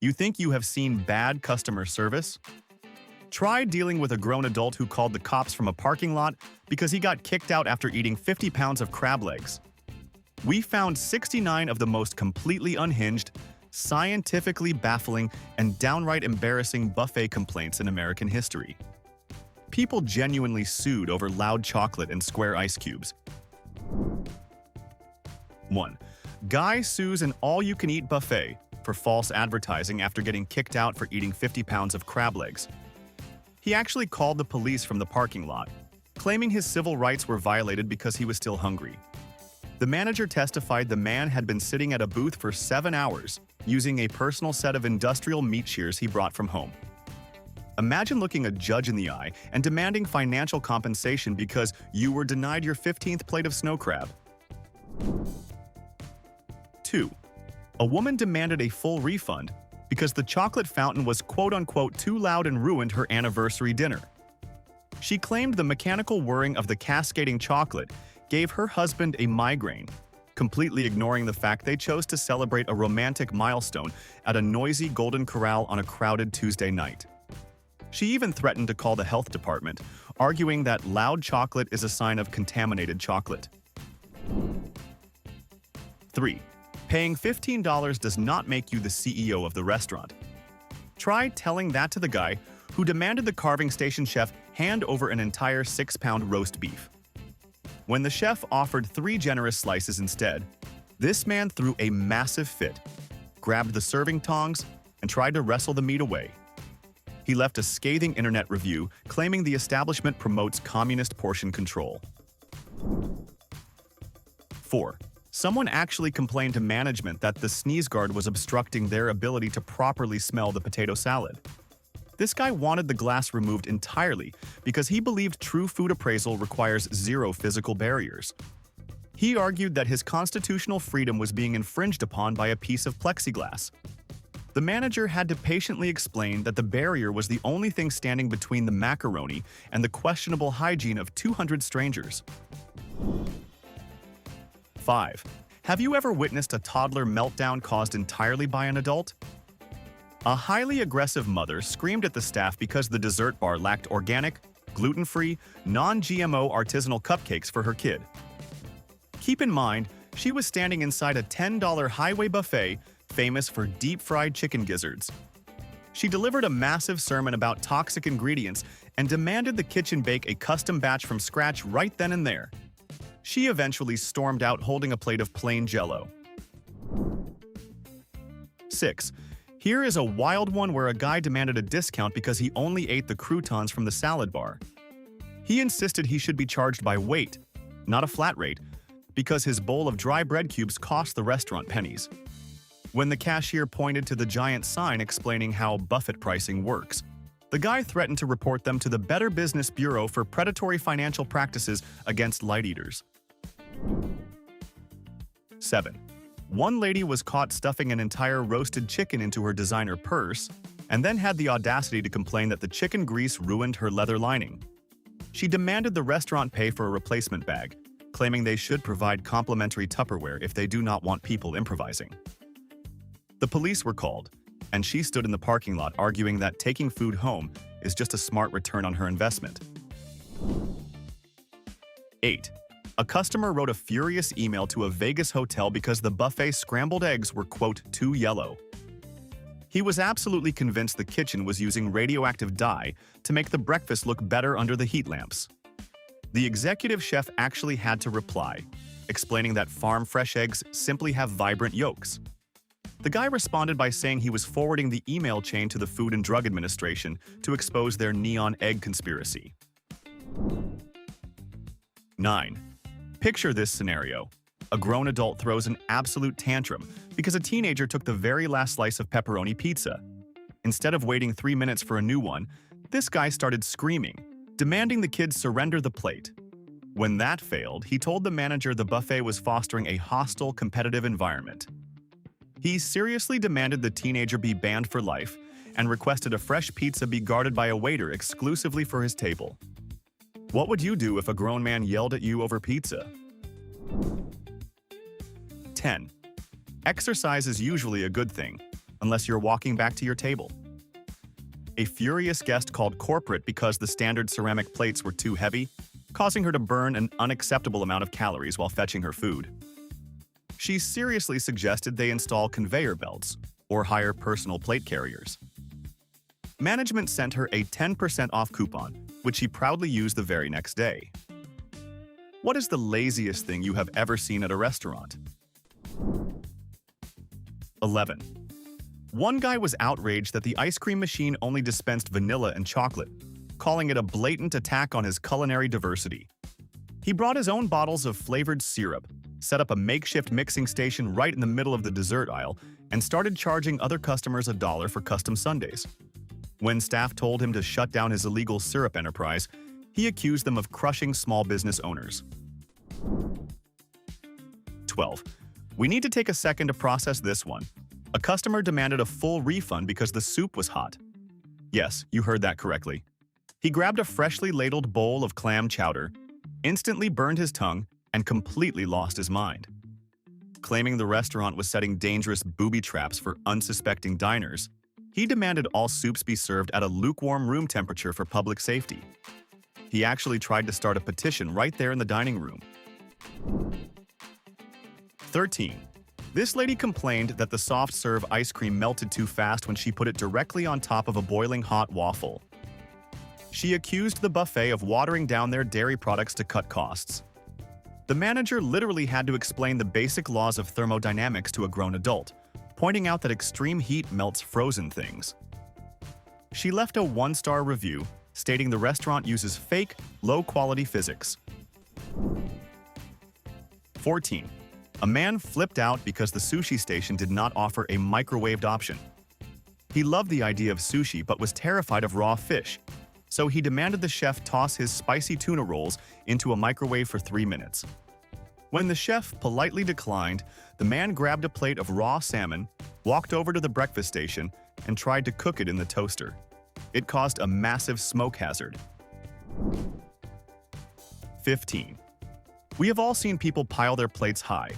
You think you have seen bad customer service? Try dealing with a grown adult who called the cops from a parking lot because he got kicked out after eating 50 pounds of crab legs. We found 69 of the most completely unhinged, scientifically baffling, and downright embarrassing buffet complaints in American history. People genuinely sued over loud chocolate and square ice cubes. 1. Guy sues an all-you-can-eat buffet for false advertising after getting kicked out for eating 50 pounds of crab legs. He actually called the police from the parking lot, claiming his civil rights were violated because he was still hungry. The manager testified the man had been sitting at a booth for 7 hours, using a personal set of industrial meat shears he brought from home. Imagine looking a judge in the eye and demanding financial compensation because you were denied your 15th plate of snow crab. 2. A woman demanded a full refund because the chocolate fountain was quote-unquote too loud and ruined her anniversary dinner. She claimed the mechanical whirring of the cascading chocolate gave her husband a migraine, completely ignoring the fact they chose to celebrate a romantic milestone at a noisy Golden Corral on a crowded Tuesday night. She even threatened to call the health department, arguing that loud chocolate is a sign of contaminated chocolate. 3. Paying $15 does not make you the CEO of the restaurant. Try telling that to the guy who demanded the carving station chef hand over an entire 6-pound roast beef. When the chef offered 3 generous slices instead, this man threw a massive fit, grabbed the serving tongs, and tried to wrestle the meat away. He left a scathing internet review claiming the establishment promotes communist portion control. 4. Someone actually complained to management that the sneeze guard was obstructing their ability to properly smell the potato salad. This guy wanted the glass removed entirely because he believed true food appraisal requires 0 physical barriers. He argued that his constitutional freedom was being infringed upon by a piece of plexiglass. The manager had to patiently explain that the barrier was the only thing standing between the macaroni and the questionable hygiene of 200 strangers. 5. Have you ever witnessed a toddler meltdown caused entirely by an adult? A highly aggressive mother screamed at the staff because the dessert bar lacked organic, gluten-free, non-GMO artisanal cupcakes for her kid. Keep in mind, she was standing inside a $10 highway buffet famous for deep-fried chicken gizzards. She delivered a massive sermon about toxic ingredients and demanded the kitchen bake a custom batch from scratch right then and there. She eventually stormed out holding a plate of plain Jell-O. 6. Here is a wild one where a guy demanded a discount because he only ate the croutons from the salad bar. He insisted he should be charged by weight, not a flat rate, because his bowl of dry bread cubes cost the restaurant pennies. When the cashier pointed to the giant sign explaining how buffet pricing works, the guy threatened to report them to the Better Business Bureau for predatory financial practices against light eaters. 7. One lady was caught stuffing an entire roasted chicken into her designer purse and then had the audacity to complain that the chicken grease ruined her leather lining. She demanded the restaurant pay for a replacement bag, claiming they should provide complimentary Tupperware if they do not want people improvising. The police were called, and she stood in the parking lot arguing that taking food home is just a smart return on her investment. 8. A customer wrote a furious email to a Vegas hotel because the buffet scrambled eggs were, quote, too yellow. He was absolutely convinced the kitchen was using radioactive dye to make the breakfast look better under the heat lamps. The executive chef actually had to reply, explaining that farm-fresh eggs simply have vibrant yolks. The guy responded by saying he was forwarding the email chain to the Food and Drug Administration to expose their neon egg conspiracy. 9. Picture this scenario. A grown adult throws an absolute tantrum because a teenager took the very last slice of pepperoni pizza. Instead of waiting 3 minutes for a new one, this guy started screaming, demanding the kid surrender the plate. When that failed, he told the manager the buffet was fostering a hostile, competitive environment. He seriously demanded the teenager be banned for life and requested a fresh pizza be guarded by a waiter exclusively for his table. What would you do if a grown man yelled at you over pizza? 10. Exercise is usually a good thing, unless you're walking back to your table. A furious guest called corporate because the standard ceramic plates were too heavy, causing her to burn an unacceptable amount of calories while fetching her food. She seriously suggested they install conveyor belts or hire personal plate carriers. Management sent her a 10% off coupon, which she proudly used the very next day. What is the laziest thing you have ever seen at a restaurant? 11. One guy was outraged that the ice cream machine only dispensed vanilla and chocolate, calling it a blatant attack on his culinary diversity. He brought his own bottles of flavored syrup, set up a makeshift mixing station right in the middle of the dessert aisle, and started charging other customers $1 for custom sundaes. When staff told him to shut down his illegal syrup enterprise, he accused them of crushing small business owners. 12. We need to take a second to process this one. A customer demanded a full refund because the soup was hot. Yes, you heard that correctly. He grabbed a freshly ladled bowl of clam chowder, instantly burned his tongue, and completely lost his mind. Claiming the restaurant was setting dangerous booby traps for unsuspecting diners, he demanded all soups be served at a lukewarm room temperature for public safety. He actually tried to start a petition right there in the dining room. 13. This lady complained that the soft-serve ice cream melted too fast when she put it directly on top of a boiling hot waffle. She accused the buffet of watering down their dairy products to cut costs. The manager literally had to explain the basic laws of thermodynamics to a grown adult, pointing out that extreme heat melts frozen things. She left a 1-star review, stating the restaurant uses fake, low-quality physics. 14. A man flipped out because the sushi station did not offer a microwaved option. He loved the idea of sushi but was terrified of raw fish, so he demanded the chef toss his spicy tuna rolls into a microwave for 3 minutes. When the chef politely declined, the man grabbed a plate of raw salmon, walked over to the breakfast station, and tried to cook it in the toaster. It caused a massive smoke hazard. 15. We have all seen people pile their plates high,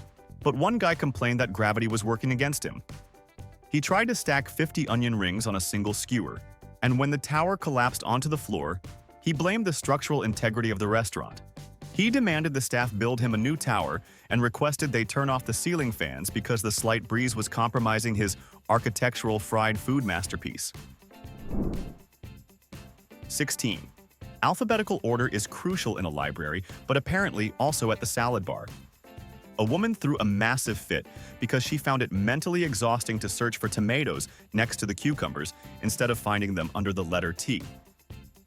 but one guy complained that gravity was working against him. He tried to stack 50 onion rings on a single skewer, and when the tower collapsed onto the floor, he blamed the structural integrity of the restaurant. He demanded the staff build him a new tower and requested they turn off the ceiling fans because the slight breeze was compromising his architectural fried food masterpiece. 16. Alphabetical order is crucial in a library, but apparently also at the salad bar. A woman threw a massive fit because she found it mentally exhausting to search for tomatoes next to the cucumbers instead of finding them under the letter T.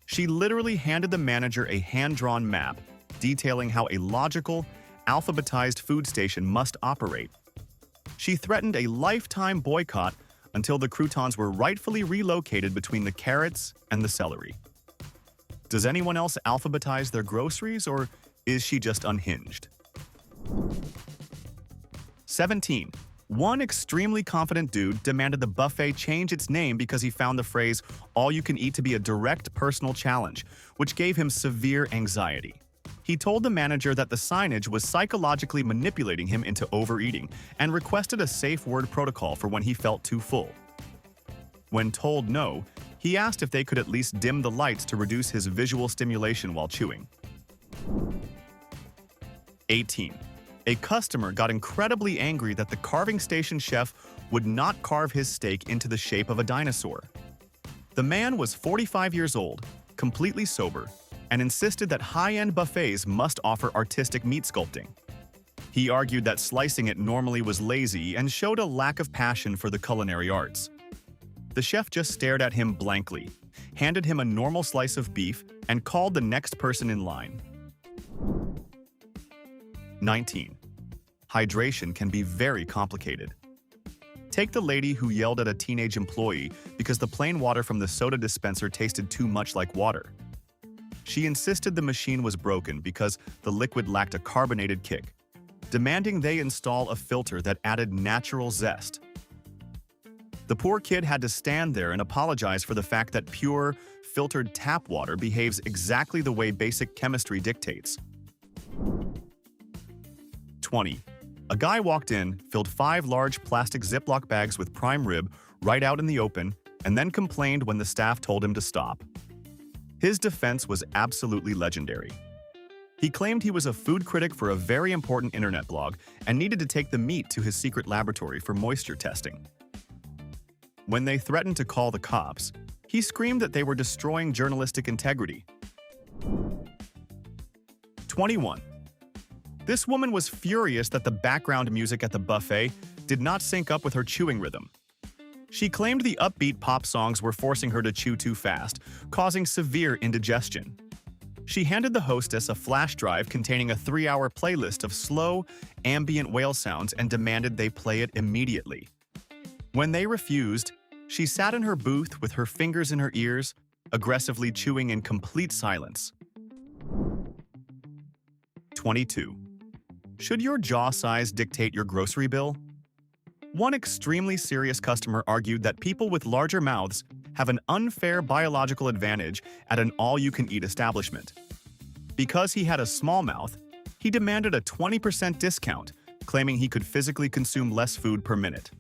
She literally handed the manager a hand-drawn map detailing how a logical, alphabetized food station must operate. She threatened a lifetime boycott until the croutons were rightfully relocated between the carrots and the celery. Does anyone else alphabetize their groceries, or is she just unhinged? 17. One extremely confident dude demanded the buffet change its name because he found the phrase "all you can eat" to be a direct personal challenge, which gave him severe anxiety. He told the manager that the signage was psychologically manipulating him into overeating and requested a safe word protocol for when he felt too full. When told no, he asked if they could at least dim the lights to reduce his visual stimulation while chewing. 18. A customer got incredibly angry that the carving station chef would not carve his steak into the shape of a dinosaur. The man was 45 years old, completely sober, and insisted that high-end buffets must offer artistic meat sculpting. He argued that slicing it normally was lazy and showed a lack of passion for the culinary arts. The chef just stared at him blankly, handed him a normal slice of beef, and called the next person in line. 19. Hydration can be very complicated. Take the lady who yelled at a teenage employee because the plain water from the soda dispenser tasted too much like water. She insisted the machine was broken because the liquid lacked a carbonated kick, demanding they install a filter that added natural zest. The poor kid had to stand there and apologize for the fact that pure, filtered tap water behaves exactly the way basic chemistry dictates. 20. A guy walked in, filled 5 large plastic Ziploc bags with prime rib, right out in the open, and then complained when the staff told him to stop. His defense was absolutely legendary. He claimed he was a food critic for a very important internet blog and needed to take the meat to his secret laboratory for moisture testing. When they threatened to call the cops, he screamed that they were destroying journalistic integrity. 21. This woman was furious that the background music at the buffet did not sync up with her chewing rhythm. She claimed the upbeat pop songs were forcing her to chew too fast, causing severe indigestion. She handed the hostess a flash drive containing a 3-hour playlist of slow, ambient whale sounds and demanded they play it immediately. When they refused, she sat in her booth with her fingers in her ears, aggressively chewing in complete silence. 22. Should your jaw size dictate your grocery bill? One extremely serious customer argued that people with larger mouths have an unfair biological advantage at an all-you-can-eat establishment. Because he had a small mouth, he demanded a 20% discount, claiming he could physically consume less food per minute.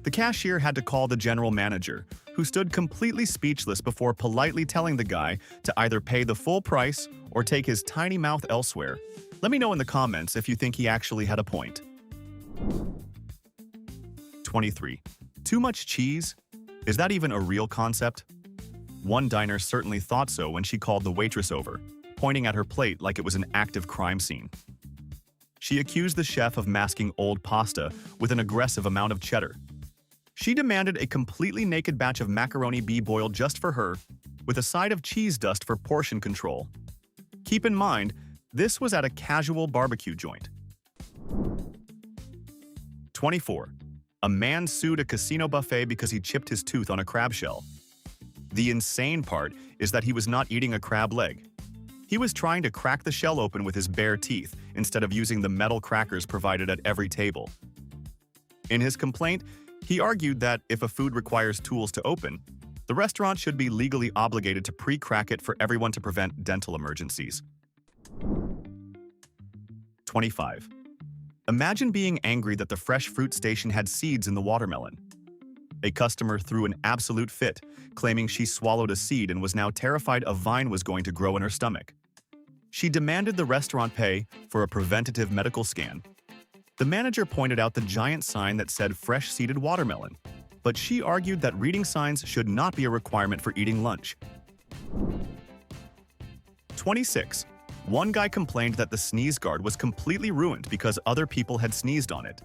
The cashier had to call the general manager, who stood completely speechless before politely telling the guy to either pay the full price or take his tiny mouth elsewhere. Let me know in the comments if you think he actually had a point. 23. Too much cheese? Is that even a real concept? One diner certainly thought so when she called the waitress over, pointing at her plate like it was an active crime scene. She accused the chef of masking old pasta with an aggressive amount of cheddar. She demanded a completely naked batch of macaroni be boiled just for her, with a side of cheese dust for portion control. Keep in mind, this was at a casual barbecue joint. 24. A man sued a casino buffet because he chipped his tooth on a crab shell. The insane part is that he was not eating a crab leg. He was trying to crack the shell open with his bare teeth instead of using the metal crackers provided at every table. In his complaint, he argued that if a food requires tools to open, the restaurant should be legally obligated to pre-crack it for everyone to prevent dental emergencies. 25. Imagine being angry that the fresh fruit station had seeds in the watermelon. A customer threw an absolute fit, claiming she swallowed a seed and was now terrified a vine was going to grow in her stomach. She demanded the restaurant pay for a preventative medical scan. The manager pointed out the giant sign that said fresh seeded watermelon, but she argued that reading signs should not be a requirement for eating lunch. 26. One guy complained that the sneeze guard was completely ruined because other people had sneezed on it.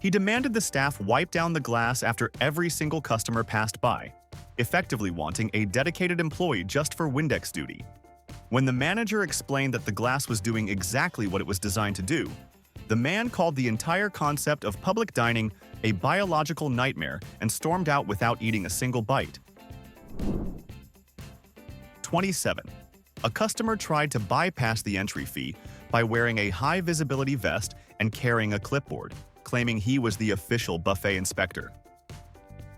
He demanded the staff wipe down the glass after every single customer passed by, effectively wanting a dedicated employee just for Windex duty. When the manager explained that the glass was doing exactly what it was designed to do, the man called the entire concept of public dining a biological nightmare and stormed out without eating a single bite. 27. A customer tried to bypass the entry fee by wearing a high-visibility vest and carrying a clipboard, claiming he was the official buffet inspector.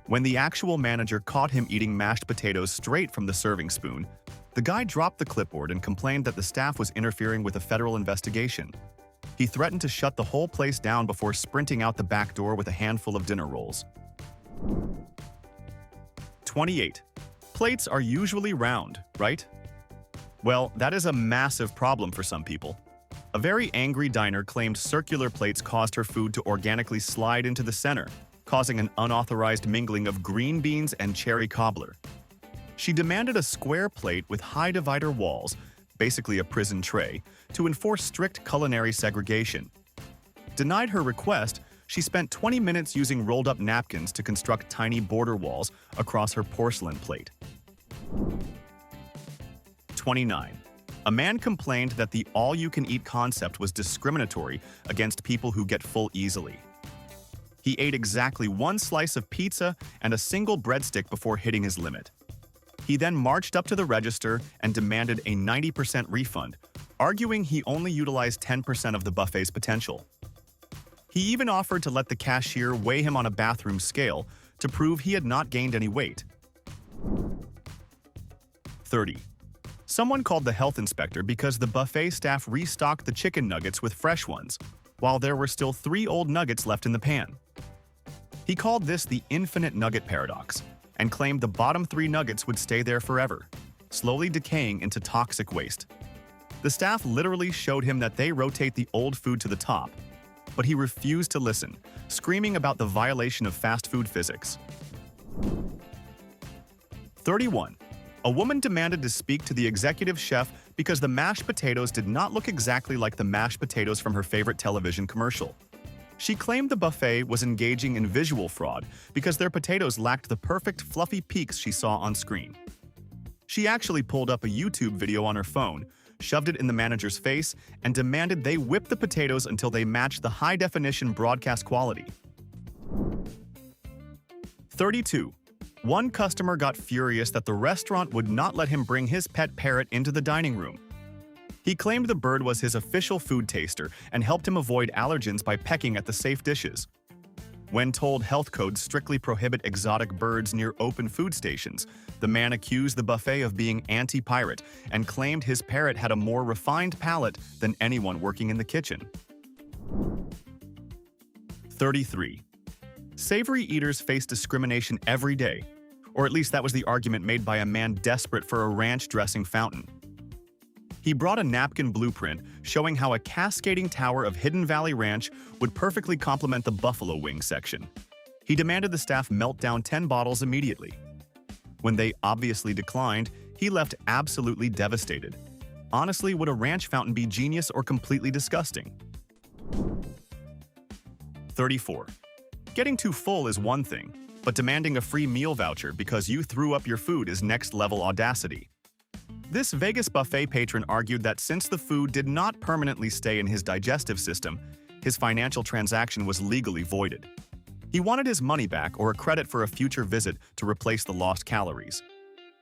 When the actual manager caught him eating mashed potatoes straight from the serving spoon, the guy dropped the clipboard and complained that the staff was interfering with a federal investigation. He threatened to shut the whole place down before sprinting out the back door with a handful of dinner rolls. 28. Plates are usually round, right? Well, that is a massive problem for some people. A very angry diner claimed circular plates caused her food to organically slide into the center, causing an unauthorized mingling of green beans and cherry cobbler. She demanded a square plate with high divider walls, basically a prison tray, to enforce strict culinary segregation. Denied her request, she spent 20 minutes using rolled-up napkins to construct tiny border walls across her porcelain plate. 29. A man complained that the all-you-can-eat concept was discriminatory against people who get full easily. He ate exactly one slice of pizza and a single breadstick before hitting his limit. He then marched up to the register and demanded a 90% refund, arguing he only utilized 10% of the buffet's potential. He even offered to let the cashier weigh him on a bathroom scale to prove he had not gained any weight. 30. Someone called the health inspector because the buffet staff restocked the chicken nuggets with fresh ones, while there were still 3 old nuggets left in the pan. He called this the infinite nugget paradox and claimed the bottom 3 nuggets would stay there forever, slowly decaying into toxic waste. The staff literally showed him that they rotate the old food to the top, but he refused to listen, screaming about the violation of fast food physics. 31. A woman demanded to speak to the executive chef because the mashed potatoes did not look exactly like the mashed potatoes from her favorite television commercial. She claimed the buffet was engaging in visual fraud because their potatoes lacked the perfect fluffy peaks she saw on screen. She actually pulled up a YouTube video on her phone, shoved it in the manager's face, and demanded they whip the potatoes until they matched the high-definition broadcast quality. 32. One customer got furious that the restaurant would not let him bring his pet parrot into the dining room. He claimed the bird was his official food taster and helped him avoid allergens by pecking at the safe dishes. When told health codes strictly prohibit exotic birds near open food stations, the man accused the buffet of being anti-pirate and claimed his parrot had a more refined palate than anyone working in the kitchen. 33. Savory eaters face discrimination every day, or at least that was the argument made by a man desperate for a ranch dressing fountain. He brought a napkin blueprint showing how a cascading tower of Hidden Valley Ranch would perfectly complement the buffalo wing section. He demanded the staff melt down 10 bottles immediately. When they obviously declined, he left absolutely devastated. Honestly, would a ranch fountain be genius or completely disgusting? 34. Getting too full is one thing, but demanding a free meal voucher because you threw up your food is next-level audacity. This Vegas buffet patron argued that since the food did not permanently stay in his digestive system, his financial transaction was legally voided. He wanted his money back or a credit for a future visit to replace the lost calories.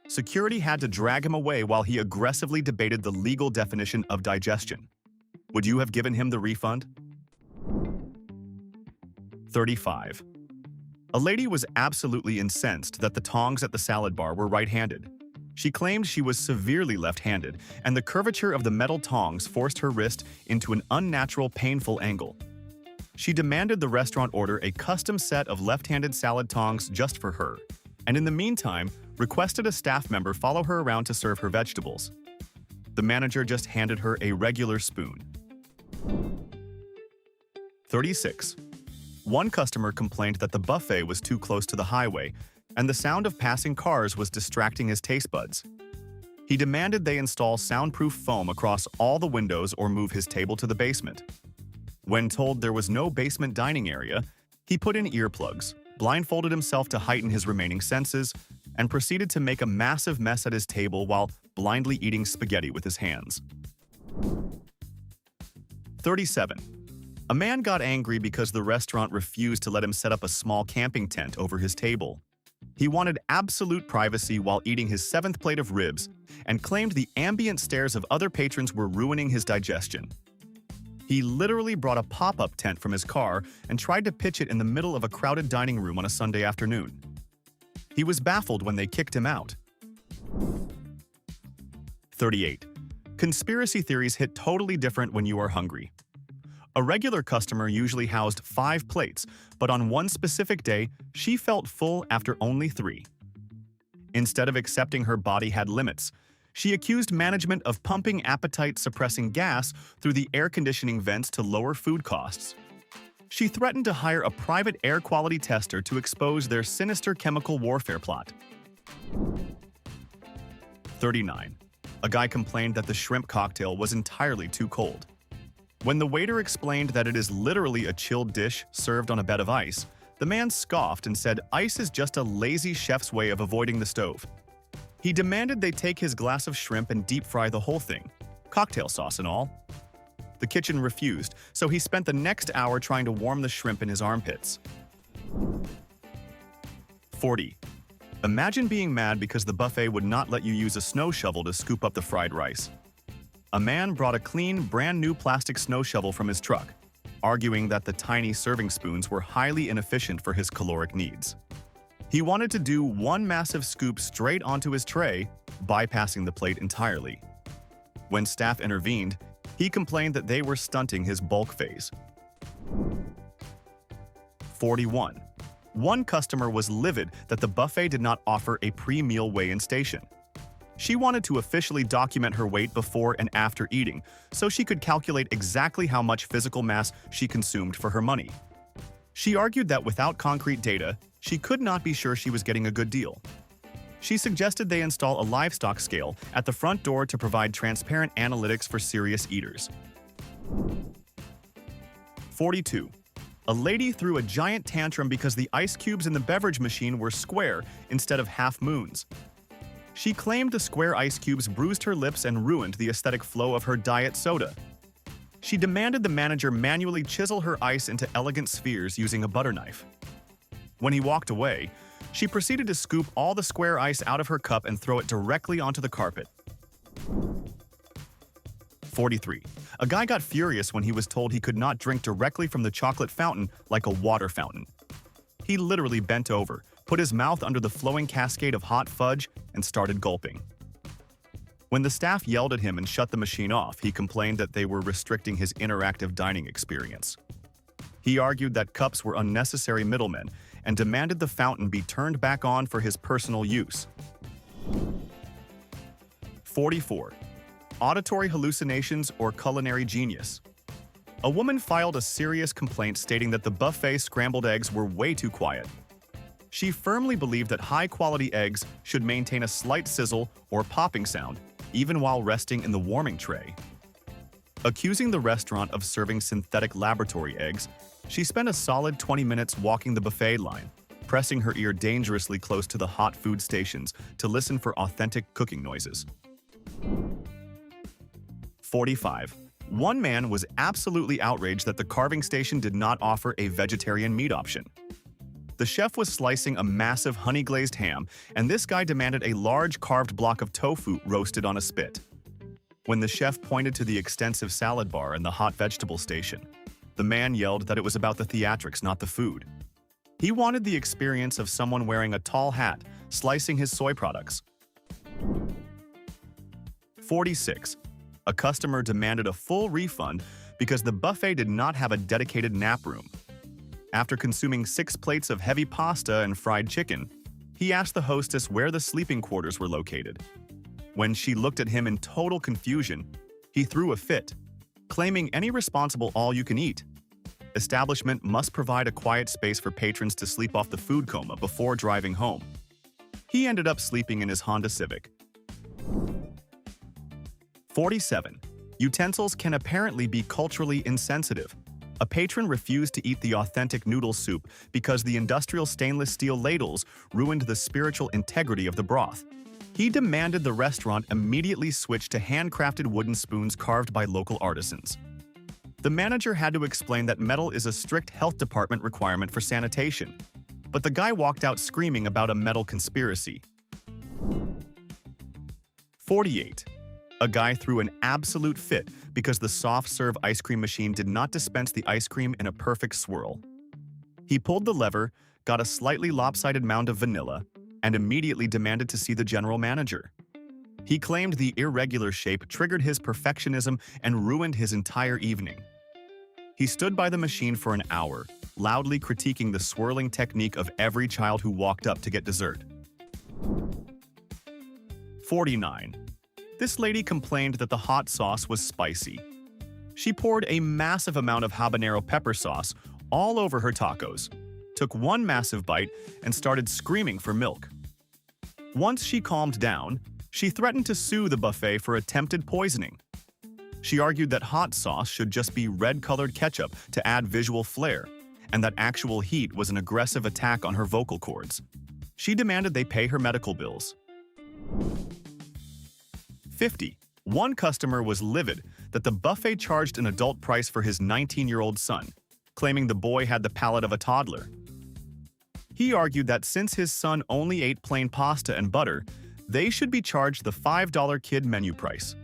Security had to drag him away while he aggressively debated the legal definition of digestion. Would you have given him the refund? 35. A lady was absolutely incensed that the tongs at the salad bar were right-handed. She claimed she was severely left-handed, and the curvature of the metal tongs forced her wrist into an unnatural, painful angle. She demanded the restaurant order a custom set of left-handed salad tongs just for her, and in the meantime, requested a staff member follow her around to serve her vegetables. The manager just handed her a regular spoon. 36. One customer complained that the buffet was too close to the highway, and the sound of passing cars was distracting his taste buds. He demanded they install soundproof foam across all the windows or move his table to the basement. When told there was no basement dining area, he put in earplugs, blindfolded himself to heighten his remaining senses, and proceeded to make a massive mess at his table while blindly eating spaghetti with his hands. 37. A man got angry because the restaurant refused to let him set up a small camping tent over his table. He wanted absolute privacy while eating his 7th plate of ribs and claimed the ambient stares of other patrons were ruining his digestion. He literally brought a pop-up tent from his car and tried to pitch it in the middle of a crowded dining room on a Sunday afternoon. He was baffled when they kicked him out. 38. Conspiracy theories hit totally different when you are hungry. A regular customer usually housed 5 plates, but on one specific day, she felt full after only 3. Instead of accepting her body had limits, she accused management of pumping appetite-suppressing gas through the air conditioning vents to lower food costs. She threatened to hire a private air quality tester to expose their sinister chemical warfare plot. 39. A guy complained that the shrimp cocktail was entirely too cold. When the waiter explained that it is literally a chilled dish served on a bed of ice, the man scoffed and said ice is just a lazy chef's way of avoiding the stove. He demanded they take his glass of shrimp and deep fry the whole thing, cocktail sauce and all. The kitchen refused, so he spent the next hour trying to warm the shrimp in his armpits. 40. Imagine being mad because the buffet would not let you use a snow shovel to scoop up the fried rice. A man brought a clean, brand-new plastic snow shovel from his truck, arguing that the tiny serving spoons were highly inefficient for his caloric needs. He wanted to do one massive scoop straight onto his tray, bypassing the plate entirely. When staff intervened, he complained that they were stunting his bulk phase. 41. One customer was livid that the buffet did not offer a pre-meal weigh-in station. She wanted to officially document her weight before and after eating, so she could calculate exactly how much physical mass she consumed for her money. She argued that without concrete data, she could not be sure she was getting a good deal. She suggested they install a livestock scale at the front door to provide transparent analytics for serious eaters. 42. A lady threw a giant tantrum because the ice cubes in the beverage machine were square instead of half moons. She claimed the square ice cubes bruised her lips and ruined the aesthetic flow of her diet soda. She demanded the manager manually chisel her ice into elegant spheres using a butter knife. When he walked away, she proceeded to scoop all the square ice out of her cup and throw it directly onto the carpet. 43. A guy got furious when he was told he could not drink directly from the chocolate fountain like a water fountain. He literally bent over, put his mouth under the flowing cascade of hot fudge, and started gulping. When the staff yelled at him and shut the machine off, he complained that they were restricting his interactive dining experience. He argued that cups were unnecessary middlemen and demanded the fountain be turned back on for his personal use. 44. Auditory hallucinations or culinary genius. A woman filed a serious complaint stating that the buffet scrambled eggs were way too quiet. She firmly believed that high-quality eggs should maintain a slight sizzle or popping sound, even while resting in the warming tray. Accusing the restaurant of serving synthetic laboratory eggs, she spent a solid 20 minutes walking the buffet line, pressing her ear dangerously close to the hot food stations to listen for authentic cooking noises. 45. One man was absolutely outraged that the carving station did not offer a vegetarian meat option. The chef was slicing a massive honey-glazed ham, and this guy demanded a large carved block of tofu roasted on a spit. When the chef pointed to the extensive salad bar and the hot vegetable station, the man yelled that it was about the theatrics, not the food. He wanted the experience of someone wearing a tall hat, slicing his soy products. 46. A customer demanded a full refund because the buffet did not have a dedicated nap room. After consuming 6 plates of heavy pasta and fried chicken, he asked the hostess where the sleeping quarters were located. When she looked at him in total confusion, he threw a fit, claiming any responsible all-you-can-eat establishment must provide a quiet space for patrons to sleep off the food coma before driving home. He ended up sleeping in his Honda Civic. 47. Utensils can apparently be culturally insensitive. A patron refused to eat the authentic noodle soup because the industrial stainless steel ladles ruined the spiritual integrity of the broth. He demanded the restaurant immediately switch to handcrafted wooden spoons carved by local artisans. The manager had to explain that metal is a strict health department requirement for sanitation, but the guy walked out screaming about a metal conspiracy. 48. A guy threw an absolute fit because the soft-serve ice cream machine did not dispense the ice cream in a perfect swirl. He pulled the lever, got a slightly lopsided mound of vanilla, and immediately demanded to see the general manager. He claimed the irregular shape triggered his perfectionism and ruined his entire evening. He stood by the machine for an hour, loudly critiquing the swirling technique of every child who walked up to get dessert. 49. This lady complained that the hot sauce was spicy. She poured a massive amount of habanero pepper sauce all over her tacos, took one massive bite, and started screaming for milk. Once she calmed down, she threatened to sue the buffet for attempted poisoning. She argued that hot sauce should just be red-colored ketchup to add visual flair, and that actual heat was an aggressive attack on her vocal cords. She demanded they pay her medical bills. 50. One customer was livid that the buffet charged an adult price for his 19-year-old son, claiming the boy had the palate of a toddler. He argued that since his son only ate plain pasta and butter, they should be charged the $5 kid menu price.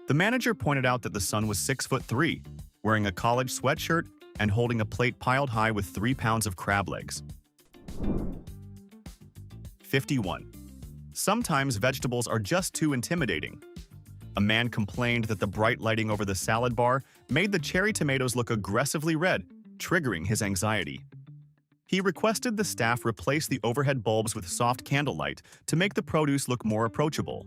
The manager pointed out that the son was 6'3", wearing a college sweatshirt and holding a plate piled high with 3 pounds of crab legs. 51. Sometimes vegetables are just too intimidating. A man complained that the bright lighting over the salad bar made the cherry tomatoes look aggressively red, triggering his anxiety. He requested the staff replace the overhead bulbs with soft candlelight to make the produce look more approachable.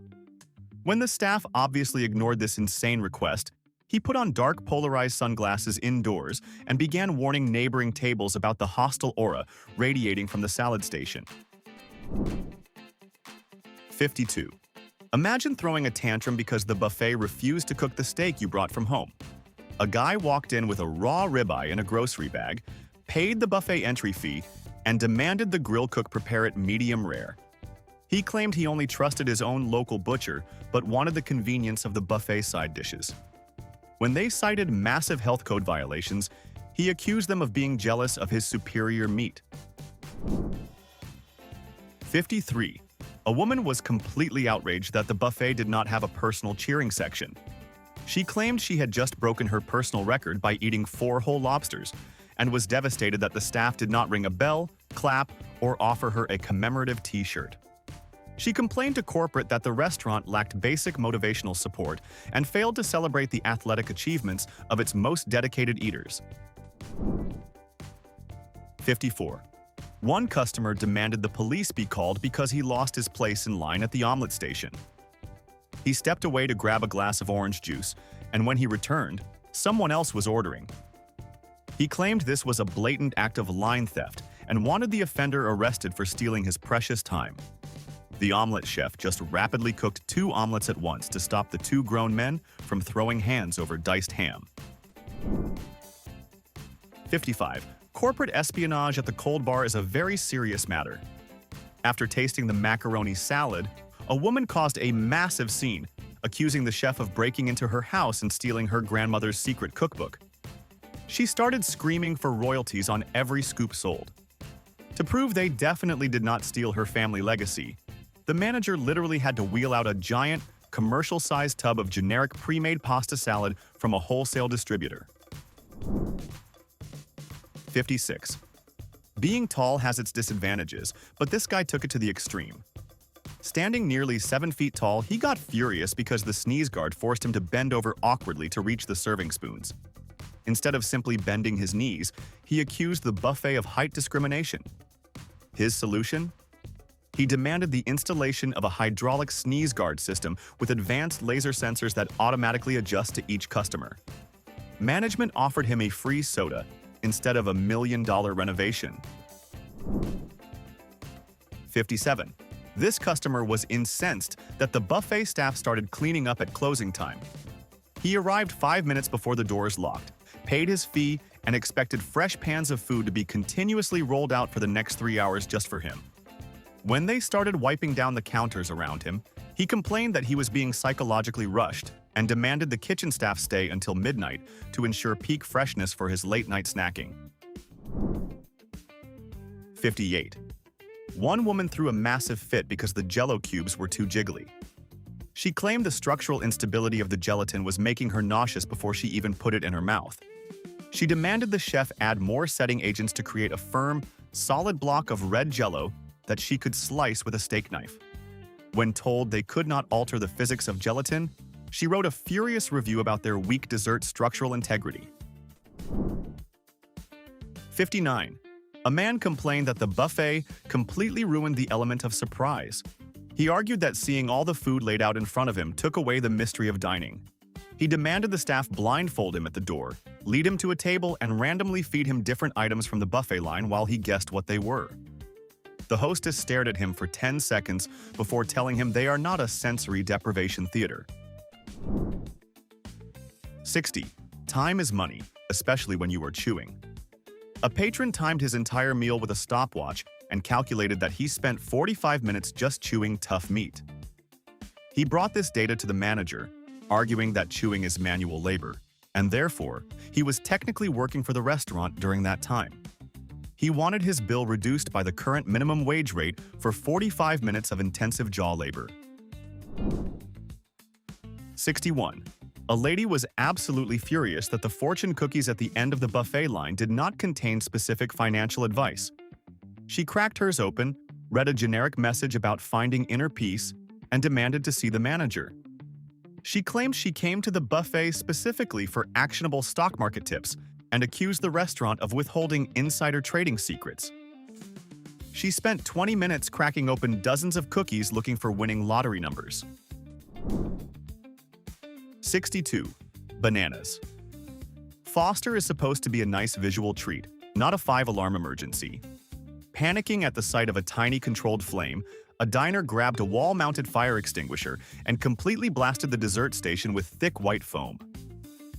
When the staff obviously ignored this insane request, he put on dark polarized sunglasses indoors and began warning neighboring tables about the hostile aura radiating from the salad station. 52. Imagine throwing a tantrum because the buffet refused to cook the steak you brought from home. A guy walked in with a raw ribeye in a grocery bag, paid the buffet entry fee, and demanded the grill cook prepare it medium rare. He claimed he only trusted his own local butcher, but wanted the convenience of the buffet side dishes. When they cited massive health code violations, he accused them of being jealous of his superior meat. 53. A woman was completely outraged that the buffet did not have a personal cheering section. She claimed she had just broken her personal record by eating 4 whole lobsters, and was devastated that the staff did not ring a bell, clap, or offer her a commemorative t-shirt. She complained to corporate that the restaurant lacked basic motivational support and failed to celebrate the athletic achievements of its most dedicated eaters. 54. One customer demanded the police be called because he lost his place in line at the omelet station. He stepped away to grab a glass of orange juice, and when he returned, someone else was ordering. He claimed this was a blatant act of line theft and wanted the offender arrested for stealing his precious time. The omelet chef just rapidly cooked 2 omelets at once to stop the 2 grown men from throwing hands over diced ham. 55. Corporate espionage at the cold bar is a very serious matter. After tasting the macaroni salad, a woman caused a massive scene, accusing the chef of breaking into her house and stealing her grandmother's secret cookbook. She started screaming for royalties on every scoop sold. To prove they definitely did not steal her family legacy, the manager literally had to wheel out a giant, commercial-sized tub of generic pre-made pasta salad from a wholesale distributor. 56. Being tall has its disadvantages, but this guy took it to the extreme. Standing nearly 7 feet tall, he got furious because the sneeze guard forced him to bend over awkwardly to reach the serving spoons. Instead of simply bending his knees, he accused the buffet of height discrimination. His solution? He demanded the installation of a hydraulic sneeze guard system with advanced laser sensors that automatically adjust to each customer. Management offered him a free soda instead of a $1 million renovation. 57. This customer was incensed that the buffet staff started cleaning up at closing time. He arrived 5 minutes before the doors locked, paid his fee, and expected fresh pans of food to be continuously rolled out for the next 3 hours just for him. When they started wiping down the counters around him, he complained that he was being psychologically rushed and demanded the kitchen staff stay until midnight to ensure peak freshness for his late-night snacking. 58. One woman threw a massive fit because the Jell-O cubes were too jiggly. She claimed the structural instability of the gelatin was making her nauseous before she even put it in her mouth. She demanded the chef add more setting agents to create a firm, solid block of red Jell-O that she could slice with a steak knife. When told they could not alter the physics of gelatin, she wrote a furious review about their weak dessert structural integrity. 59. A man complained that the buffet completely ruined the element of surprise. He argued that seeing all the food laid out in front of him took away the mystery of dining. He demanded the staff blindfold him at the door, lead him to a table, and randomly feed him different items from the buffet line while he guessed what they were. The hostess stared at him for 10 seconds before telling him they are not a sensory deprivation theater. 60. Time is money, especially when you are chewing. A patron timed his entire meal with a stopwatch and calculated that he spent 45 minutes just chewing tough meat. He brought this data to the manager, arguing that chewing is manual labor, and therefore, he was technically working for the restaurant during that time. He wanted his bill reduced by the current minimum wage rate for 45 minutes of intensive jaw labor. 61. A lady was absolutely furious that the fortune cookies at the end of the buffet line did not contain specific financial advice. She cracked hers open, read a generic message about finding inner peace, and demanded to see the manager. She claimed she came to the buffet specifically for actionable stock market tips and accused the restaurant of withholding insider trading secrets. She spent 20 minutes cracking open dozens of cookies looking for winning lottery numbers. 62. Bananas. Foster is supposed to be a nice visual treat, not a 5-alarm emergency. Panicking at the sight of a tiny controlled flame, a diner grabbed a wall-mounted fire extinguisher and completely blasted the dessert station with thick white foam.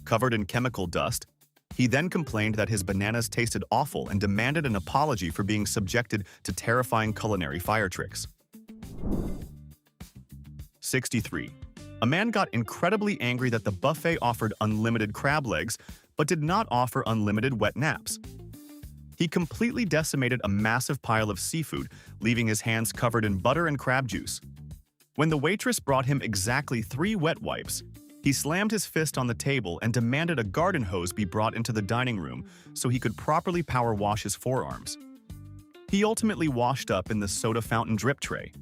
Covered in chemical dust, he then complained that his bananas tasted awful and demanded an apology for being subjected to terrifying culinary fire tricks. 63. A man got incredibly angry that the buffet offered unlimited crab legs, but did not offer unlimited wet naps. He completely decimated a massive pile of seafood, leaving his hands covered in butter and crab juice. When the waitress brought him exactly 3 wet wipes, he slammed his fist on the table and demanded a garden hose be brought into the dining room so he could properly power wash his forearms. He ultimately washed up in the soda fountain drip tray.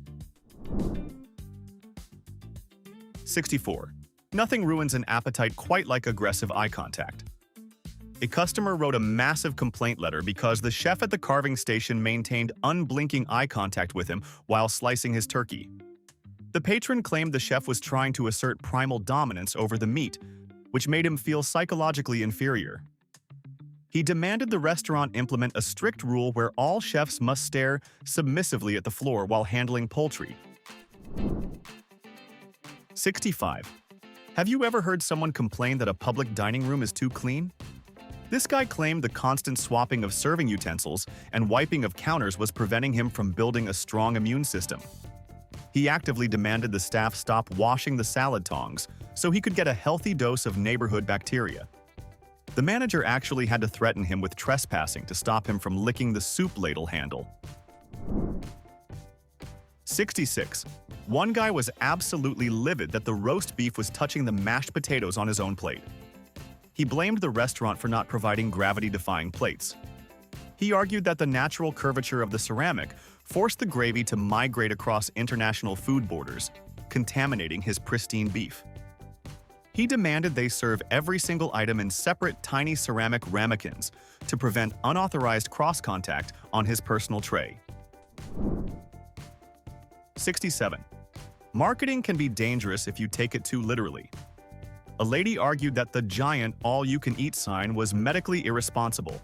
64. Nothing ruins an appetite quite like aggressive eye contact. A customer wrote a massive complaint letter because the chef at the carving station maintained unblinking eye contact with him while slicing his turkey. The patron claimed the chef was trying to assert primal dominance over the meat, which made him feel psychologically inferior. He demanded the restaurant implement a strict rule where all chefs must stare submissively at the floor while handling poultry. 65. Have you ever heard someone complain that a public dining room is too clean? This guy claimed the constant swapping of serving utensils and wiping of counters was preventing him from building a strong immune system. He actively demanded the staff stop washing the salad tongs so he could get a healthy dose of neighborhood bacteria. The manager actually had to threaten him with trespassing to stop him from licking the soup ladle handle. 66. One guy was absolutely livid that the roast beef was touching the mashed potatoes on his own plate. He blamed the restaurant for not providing gravity-defying plates. He argued that the natural curvature of the ceramic forced the gravy to migrate across international food borders, contaminating his pristine beef. He demanded they serve every single item in separate tiny ceramic ramekins to prevent unauthorized cross-contact on his personal tray. 67. Marketing can be dangerous if you take it too literally. A lady argued that the giant all-you-can-eat sign was medically irresponsible.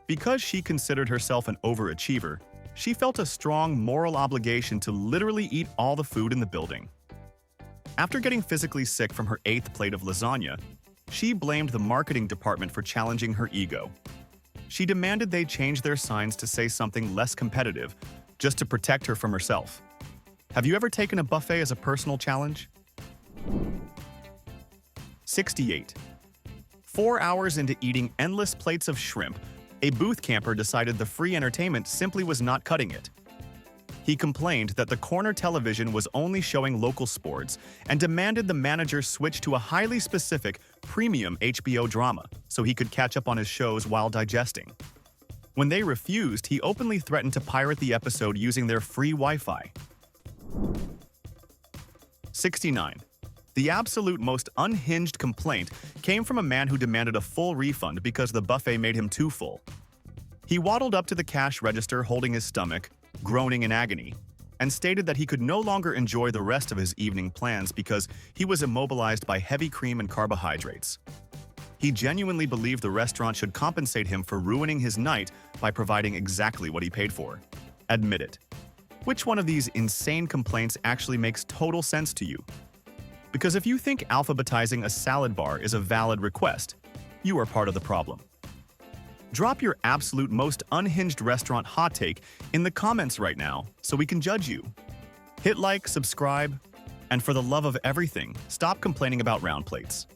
Because she considered herself an overachiever, she felt a strong moral obligation to literally eat all the food in the building. After getting physically sick from her 8th plate of lasagna, she blamed the marketing department for challenging her ego. She demanded they change their signs to say something less competitive, just to protect her from herself. Have you ever taken a buffet as a personal challenge? 68. 4 hours into eating endless plates of shrimp, a booth camper decided the free entertainment simply was not cutting it. He complained that the corner television was only showing local sports and demanded the manager switch to a highly specific, premium HBO drama so he could catch up on his shows while digesting. When they refused, he openly threatened to pirate the episode using their free Wi-Fi. 69. The absolute most unhinged complaint came from a man who demanded a full refund because the buffet made him too full. He waddled up to the cash register holding his stomach, groaning in agony, and stated that he could no longer enjoy the rest of his evening plans because he was immobilized by heavy cream and carbohydrates. He genuinely believed the restaurant should compensate him for ruining his night by providing exactly what he paid for. Admit it. Which one of these insane complaints actually makes total sense to you? Because if you think alphabetizing a salad bar is a valid request, you are part of the problem. Drop your absolute most unhinged restaurant hot take in the comments right now so we can judge you. Hit like, subscribe, and for the love of everything, stop complaining about round plates.